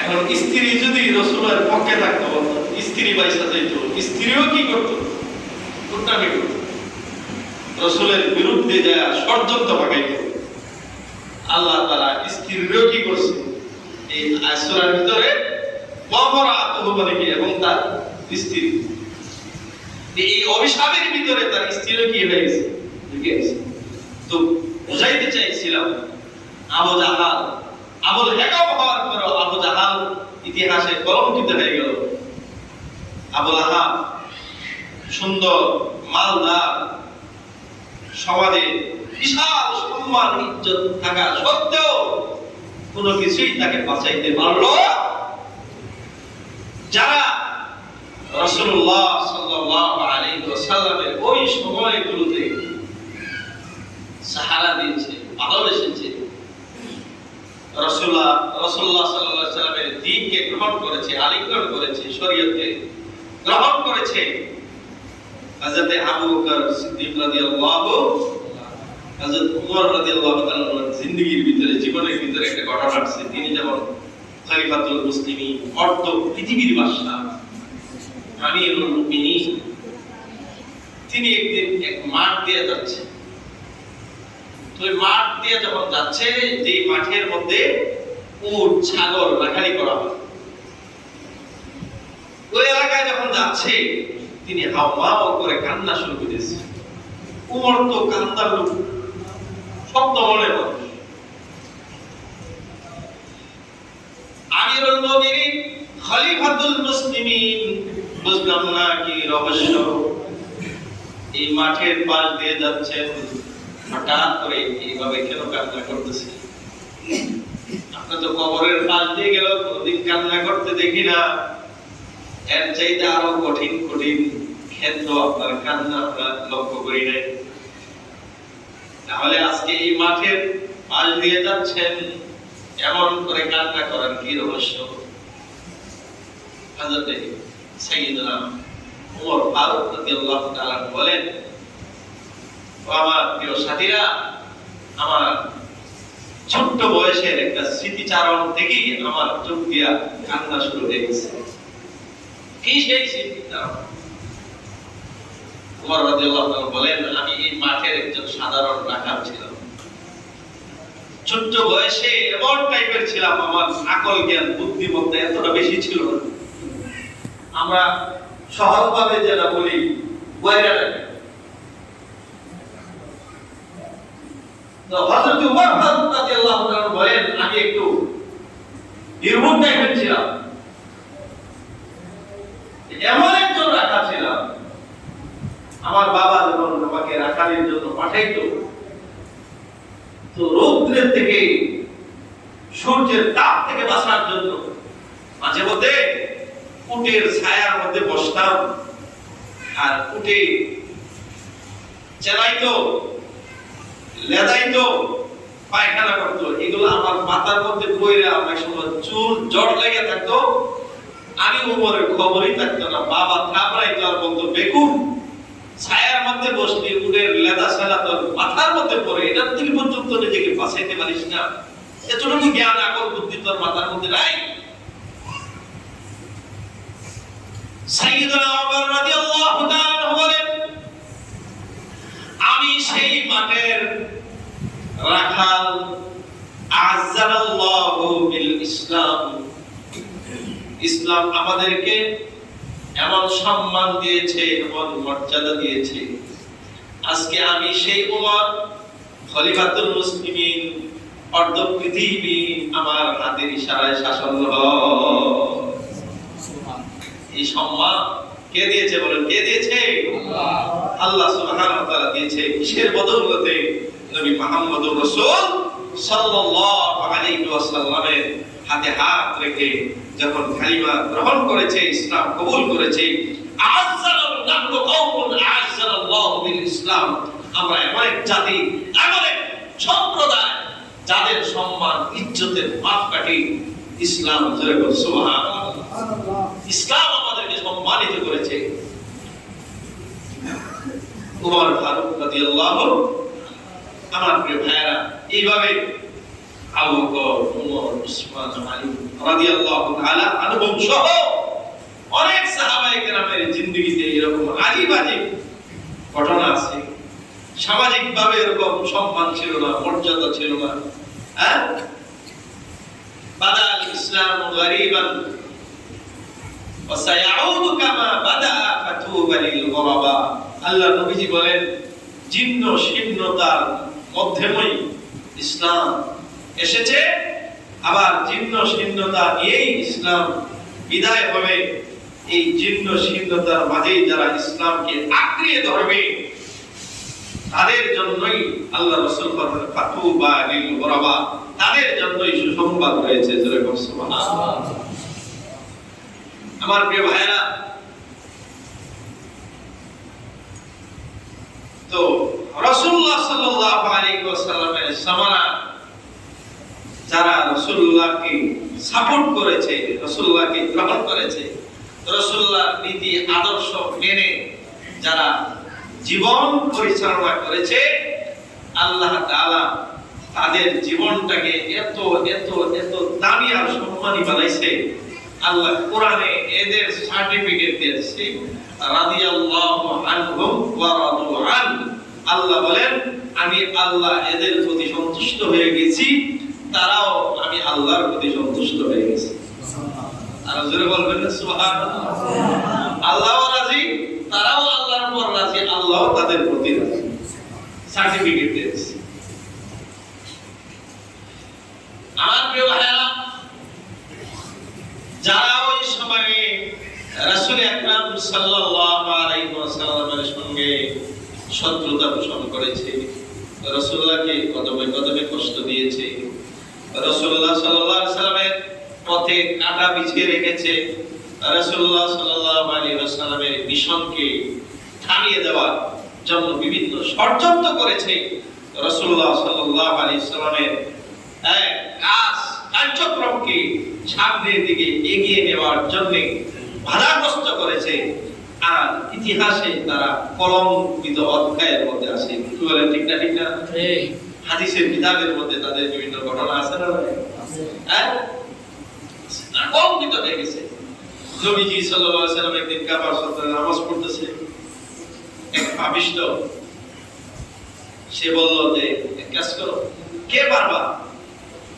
এখন স্ত্রী যদি রাসূলের পক্ষে থাকতো, স্ত্রী বাইসা যাইত, স্ত্রীও কি করত? কুটনামি করত, রাসূলের বিরুদ্ধে যায় ষড়যন্ত্র ভাগাইত। আল্লাহ তাআলা স্ত্রীরও কি করছে এই আয়াতের ভিতরে ওয়াবরাআতুহু মানে কি, এবং তার স্ত্রী এই অভিশাপের ভিতরে তার স্ত্রীও কি হয়ে গেছে, ঢুকে গেছে। তো বুঝাইতে চাইছিলাম আবু জাহাল, আবুল হেকাম হওয়ার পরেও আবু জাহাল ইতিহাসে কলঙ্কিত হয়ে গেল। আবু লাহাব সুন্দর মালদার, সমাজে বিশাল সম্মান ইজ্জত থাকা সত্ত্বেও কোনো কিছুই তাকে বাঁচাইতে পারলো। যারা রাসূলুল্লাহ সাল্লাল্লাহু আলাইহি ওয়াসাল্লামের ওই সময়গুলোতে সাহারা দিয়েছে, ভালোবেসেছে, রাসূলুল্লাহ সাল্লাল্লাহু আলাইহি ওয়াসাল্লামের দ্বীনকে গ্রহণ করেছে, আলিঙ্গন করেছে, শরীয়তকে গ্রহণ করেছে, হযরত আবু বকর সিদ্দিক রাদিয়াল্লাহু, হযরত উমর রাদিয়াল্লাহু তাআলার জিন্দেগীর ভিতরে, জীবনের ভিতরে একটা ঘটনা আছে। তিনি যেমন খলিফাতুল মুসলিমিন, অর্ধ পৃথিবীর বাদশা, আমিরুল মুমিনিন, তিনি একদিন এক মাঠ দিয়ে যাচ্ছে। তো এই মাঠ দিয়ে যখন যাচ্ছে, যে মাঠের মধ্যে উট ছাগল রাখালি করা হয়, ওই এলাকায় যখন যাচ্ছে তিনি হাওমাও করে কান্না শুরু করেছে। উমর তো কান্দার লোক, শব্দ বলে মানুষ। আমিরুল মুমিনিন খলিফাতুল মুসলিমিন বুঝলাম না কি রহস্য, এই মাঠের পাশ দিয়ে যাচ্ছেন, হঠাৎ করে এইভাবে কেন কান্না করতেছে? আপনি তো কবরের পাশ দিয়ে গেল কোনদিন কান্না করতে দেখি না, এর চাইতে আরো কঠিন কঠিন ক্ষেত্র আপনার কান্না আমরা লক্ষ্য করি নাই। তাহলে আজকে এই মাঠের পাশ দিয়ে যাচ্ছেন, এমন করে কান্না করার কি রহস্য? হযরত সাইয়েদনা ওমর ফারুক রাদিয়াল্লাহু তাআলা বলেন, ও আমার প্রিয় সাথীরা, আমার ছোট্ট বয়সের একটা স্মৃতিচারণ থেকেই আমার চোখ দিয়া কান্না শুরু হয়ে গেছে। কি সেই স্মৃতিচারণ? ওমর রাদিয়াল্লাহু তাআলা বলেন, আমি এই মাঠের একজন সাধারণ রাখাল ছিলাম। ছোট্ট বয়সে এমন টাইপের ছিলাম, আমার আকল জ্ঞান বুদ্ধিমত্তা এতটা বেশি ছিল না। আমরা সহজভাবে যেটা বলি বইরা রাখি। তো হযরত উমর ফারুক রাদিয়াল্লাহু তাআলা বলেন, আমি একটু নির্মম টাইপের ছিলাম, এমন একজন রাখা ছিলাম। আমার বাবা যখন আমাকে রাখালের জন্য পাঠাইতো, তো রৌদ্রের থেকে, সূর্যের তাপ থেকে বাঁচার জন্য মাঝে মধ্যে উটের ছায়ার মধ্যে বসতাম, আর উটে চেলাইতো, লেদাইতো, পায়খানা করতো, এগুলো আমার মাথার মধ্যে বইরা অনেক সময় চুল জট লেগে থাকতো। আমি উমরের খবরই থাকতো না। বাবা থাপড়াইতো আর বলতো, বেকুব, ছায়ার মধ্যে বসলি, উটের লেদা ছায়া তোর মাথার মধ্যে পড়ে, এটার থেকে পর্যন্ত নিজেকে বাঁচাইতে পারিস না? এতটুকু জ্ঞান আকল বুদ্ধি তোর মাথার মধ্যে নাই? সাইয়েদনা ওমর রাদিয়াল্লাহু তাআলা বলেন, আমি সেই মাঠের রাখাল, আযাল্লাহু বিল ইসলাম, ইসলাম আমাদেরকে এমন সম্মান দিয়েছে, এমন মর্যাদা দিয়েছে। আজকে আমি সেই উমর, খলিফাতুল মুসলিমিন, অর্ধ পৃথিবী আমার হাতের ইশারায় শাসন হয়। এই সম্মান কে দিয়েছে বলেন? কে দিয়েছে? আল্লাহ সুবহানাহু ওয়া তাআলা দিয়েছে। কিসের বদৌলতে? নবী মুহাম্মদুর রাসূল সাল্লাল্লাহু আলাইহি ওয়াসাল্লামের হাতে হাত রেখে যখন কালিমা গ্রহণ করেছে, ইসলাম কবুল করেছে, আযাল্লাহু কওমুন আযাল্লাহু বিল ইসলাম, আমরা এমন এক জাতি, এমন এক সম্প্রদায় যাদের সম্মান ইজ্জতের মাপকাঠি ইসলাম। জোরে বল সুবহানাল্লাহ। ইসলাম আমাদেরকে সম্মানিত করেছে। উমর ফারুক রাদিয়াল্লাহু, আমার প্রিয় ভাইরা, এইভাবে আবু বকর, ওমর, উসমান, আলী রাদিয়াল্লাহু তাআলা আনহুম সহ অনেক সাহাবায়ে কেরামের জিন্দেগিতে এরকম আজীব ঘটনা আছে। সামাজিকভাবে এরকম সম্মান ছিল না, মর্যাদা ছিল না। হ্যাঁ, বাদাল ইসলাম গরীবান ওয়া সায়াউদু কামা বাদা ফাতুবা লিল গরাবা। আল্লাহ নবীজি বলেন, জীর্ণ শীর্ণতার মধ্যেই ইসলাম এসেছে, আবার জীর্ণ শীর্ণতা নিয়েই ইসলাম বিদায় হবে। এই জীর্ণ শীর্ণতার মাঝেই যারা ইসলামকে আঁকড়িয়ে ধরবে তাদের জন্যই আল্লাহ রাসূল বলেন ফাতুবা লিল গরাবা, তাদের জন্যই সুসংবাদ রয়েছে। জোরে বল সুবহানাল্লাহ। আমার প্রিয় ভাইরা, তো রাসূলুল্লাহ সাল্লাল্লাহু আলাইহি ওয়াসাল্লামের সামানা যারা রাসূলুল্লাহকে সাপোর্ট করেছে, রাসূলুল্লাহকে গ্রহণ করেছে, রাসূলুল্লাহর নীতি আদর্শ মেনে যারা জীবন পরিচালনা করেছে, আল্লাহ তাআলা তাদের জীবনটাকে এত এত এত দামি আর সম্মানী বানাইছে। আল্লাহ কোরআনে এদের সার্টিফিকেট দিয়েছে, রাদিয়াল্লাহু আনহুম ওয়া রাদু আন। আল্লাহ বলেন, আমি আল্লাহ এদের প্রতি সন্তুষ্ট হয়ে গেছি, তারাও আমি আল্লাহর প্রতি সন্তুষ্ট হয়ে গেছি। আর জোরে বলবেন না সুবহানাল্লাহ। আল্লাহও রাজি, তারাও আল্লাহর উপর রাজি, আল্লাহও তাদের প্রতি রাজি। সার্টিফিকেট দিয়েছে। আমার প্রিয় ভাইরা, যারা ওই সময়ে রাসূল আকরাম সাল্লাল্লাহু আলাইহি ওয়াসাল্লামের সঙ্গে শত্রুতা পোষণ করেছে, রাসূলুল্লাহকে কদমে কদমে কষ্ট দিয়েছে, রাসূলুল্লাহ সাল্লাল্লাহু আলাইহি ওয়াসাল্লামের পথে কাঁটা বিছিয়ে রেখেছে, রাসূলুল্লাহ সাল্লাল্লাহু আলাইহি ওয়াসাল্লামের মিশনকে থামিয়ে দেওয়ার জন্য বিভিন্ন ষড়যন্ত্র করেছে, রাসূলুল্লাহ সাল্লাল্লাহু আলাইহি ওয়াসাল্লামের কার্যক্রমকে সামনের দিকে এগিয়ে নেওয়ার জন্য বাধাগ্রস্ত করেছে। আর ইতিহাসে তারা কলঙ্কিত অধ্যায়ের মধ্যে আছে। কি বলে, ঠিক না? ঠিক না? হাদিসের কিতাবের মধ্যে তাদের বিভিন্ন ঘটনা আছে না? হ্যাঁ, কলঙ্কিত হয়ে গেছে। নবীজি সাল্লাল্লাহু আলাইহি ওয়াসাল্লাম একদিন কাবার সামনে নামাজ পড়তেছে, এক পাপিষ্ঠ সে বলল যে, এক কাজ করো, কে পারবা,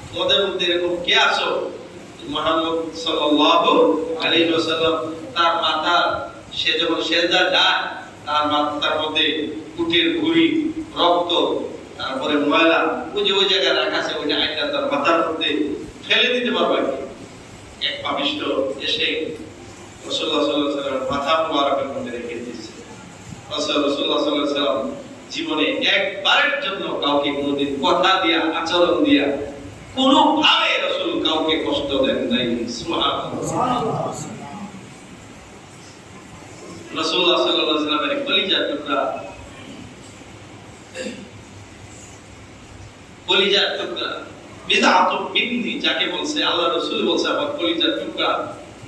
তোমাদের মধ্যে এরকম কে আছো? মুহাম্মদ সাল্লাল্লাহু আলাইহি ওয়াসাল্লাম তার মাথা, সে যখন সেজদা যায়, তার মাথার মধ্যে উটের ভুঁড়ি, রক্ত, তারপরে ময়লা, ওই জায়গায় রাখা আছে, ওইটা আইটা তার মাথার মধ্যে ফেলে দিতে পারবে কি? এক পাপিষ্ঠ এসে রাসূলুল্লাহ সাল্লাল্লাহু আলাইহি ওয়াসাল্লাম মাথা মুবারকের মধ্যে রেখে দিয়েছে। রাসূলুল্লাহ সাল্লাল্লাহু আলাইহি ওয়াসাল্লাম জীবনে একবারের জন্য কাউকে কোনোদিন কথা দিয়া, আচরণ দিয়া কোনোভাবে রাসূল কাউকে কষ্ট দেন নাই। সুবহানাল্লাহ। রাসূলুল্লাহ সাল্লাল্লাহু আলাইহি ওয়াসাল্লামের কলিজার টুকরা, কলিজার টুকরা বিদআতুম মিন্নি যাকে বলছে, আল্লাহ রাসূল বলছে আমার কলিজার টুকরা,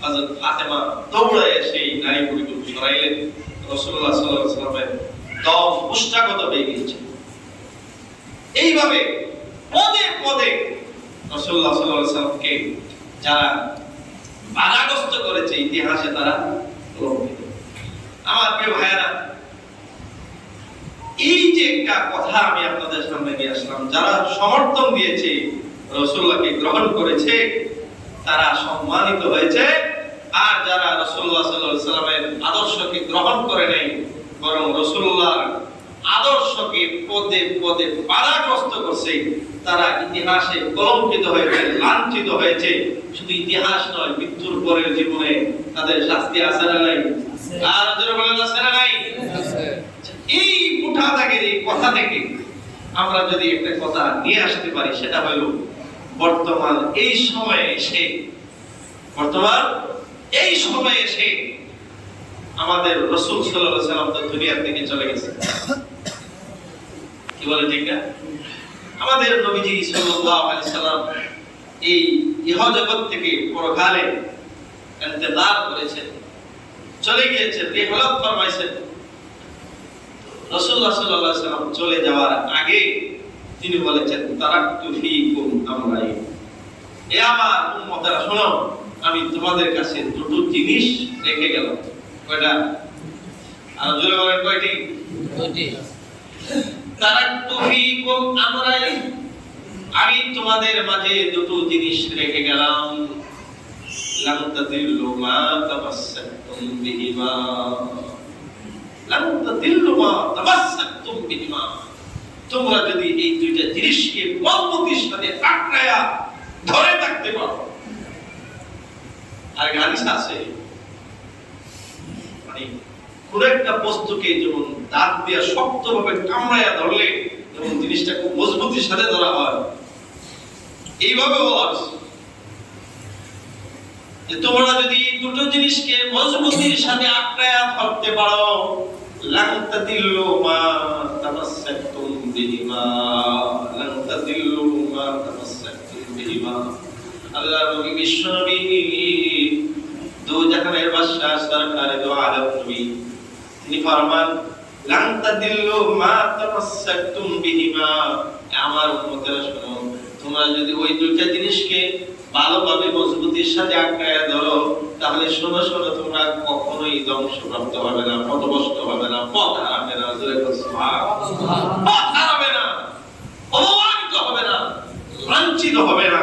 হযরত ফাতেমা দৌড়ায় সেই নারী পরিগুলো সরাইলেন। রাসূলুল্লাহ সাল্লাল্লাহু আলাইহি ওয়াসাল্লামের দম মুষ্টাগত হয়ে গিয়েছে। এইভাবে পদে পদে রাসূলুল্লাহ সাল্লাল্লাহু আলাইহি ওয়াসাল্লামকে যারা বাধাগ্রস্ত করেছে, ইতিহাসে তারা কলঙ্কিত। আমার প্রিয় ভাইয়েরা, এই যে একটা কথা আমি আপনাদের সামনে নিয়ে আসলাম, যারা সমর্থন দিয়েছে, রাসূলুল্লাহকে গ্রহণ করেছে, তারা সম্মানিত হয়েছে। আর যারা রাসূলুল্লাহ সাল্লাল্লাহু আলাইহি ওয়াসাল্লামের আদর্শকে গ্রহণ করে নাই, বরং রাসূলুল্লাহর আদর্শকে পদে পদে বাধাগ্রস্ত করছে, তারা ইতিহাসে কলঙ্কিত হয়েছে, লাঞ্ছিত হয়েছে। শুধু ইতিহাস নয়, মৃত্যুর পরের জীবনে তাদের শাস্তি আছে না নাই? আর যারা বলেন আছে না নাই? এই মুঠা দাগের এই কথা থেকে আমরা যদি একটা কথা নিয়ে আসতে পারি, সেটা হলো বর্তমান এই সময়ে এসে আমাদের রাসূল সাল্লাল্লাহু আলাইহি ওয়াসাল্লাম তো দুনিয়া থেকে চলে গেছে। কি বলে, ঠিক না? আমাদের নবীজি সাল্লাল্লাহু আলাইহি ওয়াসাল্লাম এই ইহজগৎ থেকে পরকালে ইন্তেজার করেছেন, চলে গিয়েছেন, রিহলাত ফরমাইছেন। রাসূলুল্লাহ সাল্লাল্লাহু আলাইহি ওয়াসাল্লাম চলে যাওয়ার আগে তিনি বলেছেন তারাকতু ফীকুম আমরাইন, এ আমার উম্মতেরা শোনো, আমি তোমাদের কাছে দুটো জিনিস রেখে গেলাম। কয়টা? আর জোরে বলেন কয়টি? দুটি। তারাকতু ফীকুম আমরাইন, আমি তোমাদের মাঝে দুটো জিনিস রেখে গেলাম। লান তাদিল্লু মা তামাসসাকতুম বিহিমা, লান তাদিল্লু মা তামাসসাকতুম বিহিমা, তোমরা যদি এই দুইটা জিনিসকে মজবুতির সাথে আঁকড়ায়া ধরে থাকতে পারো। আর হাদিস আছে, মানে কোন একটা বস্তুকে যেমন দাঁত দিয়ে শক্তভাবে কামড়ায়া ধরলে যেমন জিনিসটা খুব মজবুতির সাথে ধরা হয়, এইভাবে বলা আছে যে তোমরা যদি দুটো জিনিসকে মজবুতির সাথে আঁকড়ায়া ধরতে পারো, লান তাদিল্লু মা তামাসসাকতুম বিহিমা, লান তাদিল্লু মা তামাসসাকতুম বিহিমা। আল্লাহর নবী বিশ্বনবী দো জাহানের বাদশা সরকারে দো আলম নবী, তিনি ফরমান লান তাদিল্লু মা তামাসসাকতুম বিহিমা, আমার উম্মতেরা শোনো, তোমরা যদি ওই দুইটা জিনিসকে ভালোভাবে মজবুতির সাথে আঁকড়ায়া ধরো, তাহলে শোনো শোনো, তোমরা কখনোই ধ্বংসপ্রাপ্ত হবে না, পথভ্রষ্ট হবে না, পথ হারাবে না, জোরে বলো সুবহানাল্লাহ, পথ হারাবে না, অপমানিত হবে না, লাঞ্ছিত হবে না,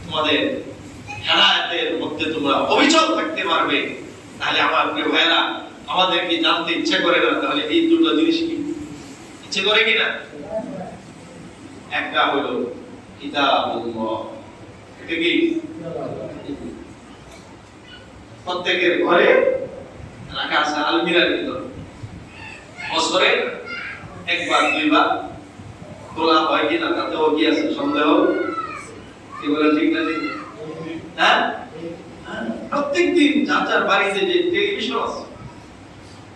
তোমাদের হেদায়েতের মধ্যে তোমরা অবিচল থাকতে পারবে। তাহলে আমার প্রিয় ভাইরা, আমাদেরকে জানতে ইচ্ছে করে না, তাহলে এই দুটো জিনিস কি ইচ্ছে করে কিনা? একটা হলো কিতাবুল্লাহ, এটা কি প্রত্যেকের ঘরে রাখা আছে আলমিরার ভিতর, বছরে একবার দুইবার খোলা হয় কিনা তাতেও কি আছে সন্দেহ? কি বলে ঠিক না? ঠিক, হ্যাঁ, প্রত্যেকদিন যার যার বাড়িতে যে টেলিভিশন আছে,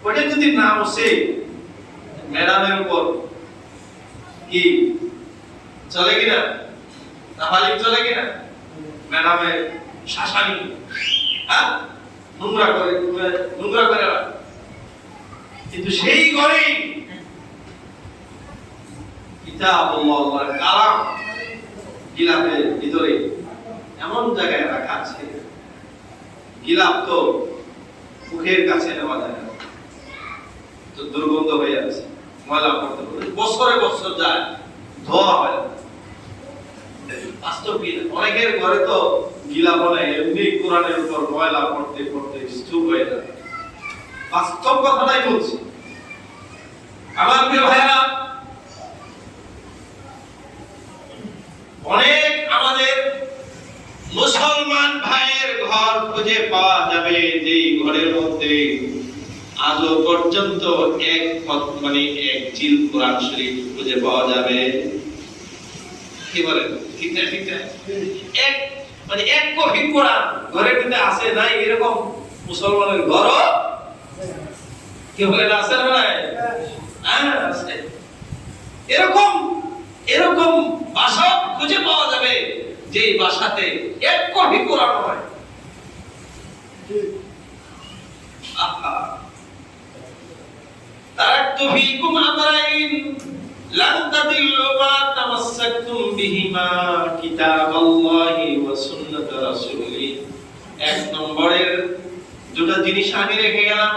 ওটা যদি না বসে ম্যাডামের উপর কি চলে কিনা, নাবালিক চলে কিনা, ম্যাডামের শাসানি, হ্যাঁ, নোংরা করে কিন্তু সেই ঘরেই কিতাবুল্লাহ, আল্লাহর কালাম গিলাফের ভিতরে এমন জায়গায় রাখা আছে, গিলাফ তো মুখের কাছে নেওয়া যায় না, তো দুর্গন্ধ হয়ে যাচ্ছে, ময়লা পড়তে পড়তে বছরে বছর যায়, ধোয়া হয় না। বাস্তব কি, অনেকের ঘরে তো গিলাফ নেই, এমনি কোরআনের উপর ময়লা পড়তে পড়তে স্তূপ হয়ে যায়। বাস্তব কথাটাই বলছি আমার প্রিয় ভাইরা, অনেক আমাদের মুসলমান ভাইয়ের ঘর খুঁজে পাওয়া যাবে যে ঘরের মধ্যে আজও পর্যন্ত এক জিল কোরআন শরীফ খুঁজে পাওয়া যাবে। কি বলেন? ঠিক না? ঠিক না? এক কপি কোরআন ঘরের মধ্যে আছে নাই, এরকম মুসলমানের ঘরও কি বলেন আছে না নাই? হ্যাঁ আছে। এরকম ভাষা খুঁজে পাওয়া যাবে যে ভাষাতে এক কপি কোরআন হয়। তারাকতু ফীকুম আমরাইন লান তাদিল্লু মা তামাসসাকতুম বিহিমা, কিতাবাল্লাহি ওয়া সুন্নাত রাসূলিহি। এক নম্বরের দুটো জিনিস আমি রেখে গেলাম,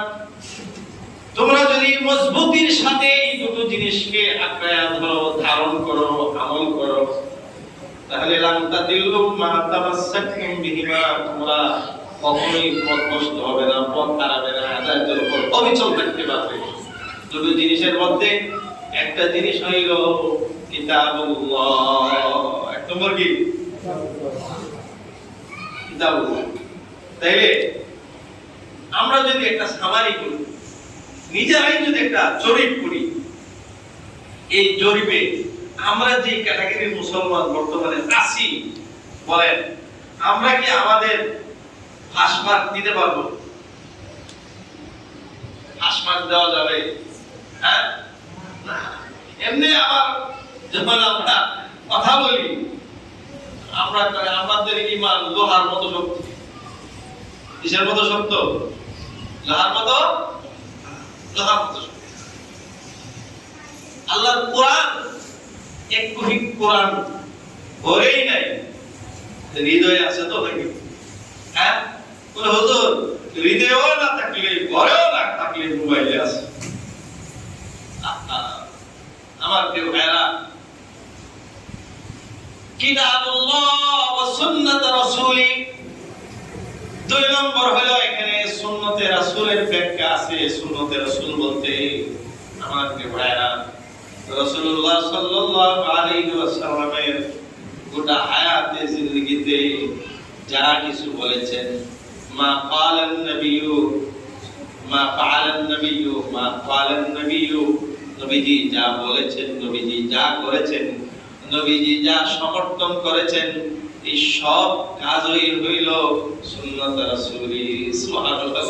তোমরা যদি মজবুতির সাথে এই দুটো জিনিসকে আঁকড়ায়া ধরো, ধারণ করো, আমল করো, তাহলে লান তাদিল্লু মা তামাসসাকতুম বিহিমা, তোমরা কখনোই পথভ্রষ্ট হবে না, পথ হারাবে না, হেদায়েতের উপর অবিচল থাকতে পারবে। দুটো জিনিসের মধ্যে একটা জিনিস হইল কিতাবুল্লাহ। এক নম্বর কি? কিতাবুল্লাহ। তাইলে আমরা যদি একটা সামারি করি, নিজেরাই যদি একটা জরিপ করি, এই জরিপে আমরা যে ক্যাটাগরির মুসলমান বর্তমানে আছি, বলেন আমরা কি আমাদের হাসমার্ক দিতে পারবো? হাসমার্ক দেওয়া যাবে? হ্যাঁ, না। এমনি আবার যখন আমরা কথা বলি, আমাদের ঈমান লোহার মতো শক্ত। কিসের মতো শক্ত? লোহার মতো শক্ত। আল্লাহর কোরআন একটু কোরআন পড়েই নাই, হৃদয়ে আছে তো নাকি? হ্যাঁ, হুজুর হৃদয়েও না থাকলে ঘরেও না থাকলে মোবাইলে আছে। আমার প্রিয় ভাইরা, কিতাবুল্লাহ ওয়া সুন্নাত রাসূলি, দুই নম্বর হলো এখানে সুন্নতে রাসূলের ব্যাখ্যা আছে। সুন্নতে রাসূল বলতে আমার প্রিয় ভাইরা, রাসূলুল্লাহ সাল্লাল্লাহু আলাইহি ওয়াসাল্লামের গোটা হায়াতে জিন্দেগিতে যা কিছু বলেছেন, মা ক্বালান নবিয়্যু মা ফাআলান নবিয়্যু মা ক্বালান নবিয়্যু, নবীজি যা বলেছেন, নবীজি যা করেছেন, নবীজি যা সমর্থন করেছেন, এই সব কাজই হইল সুন্নাত রাসূলি। সুবহানাল্লাহ।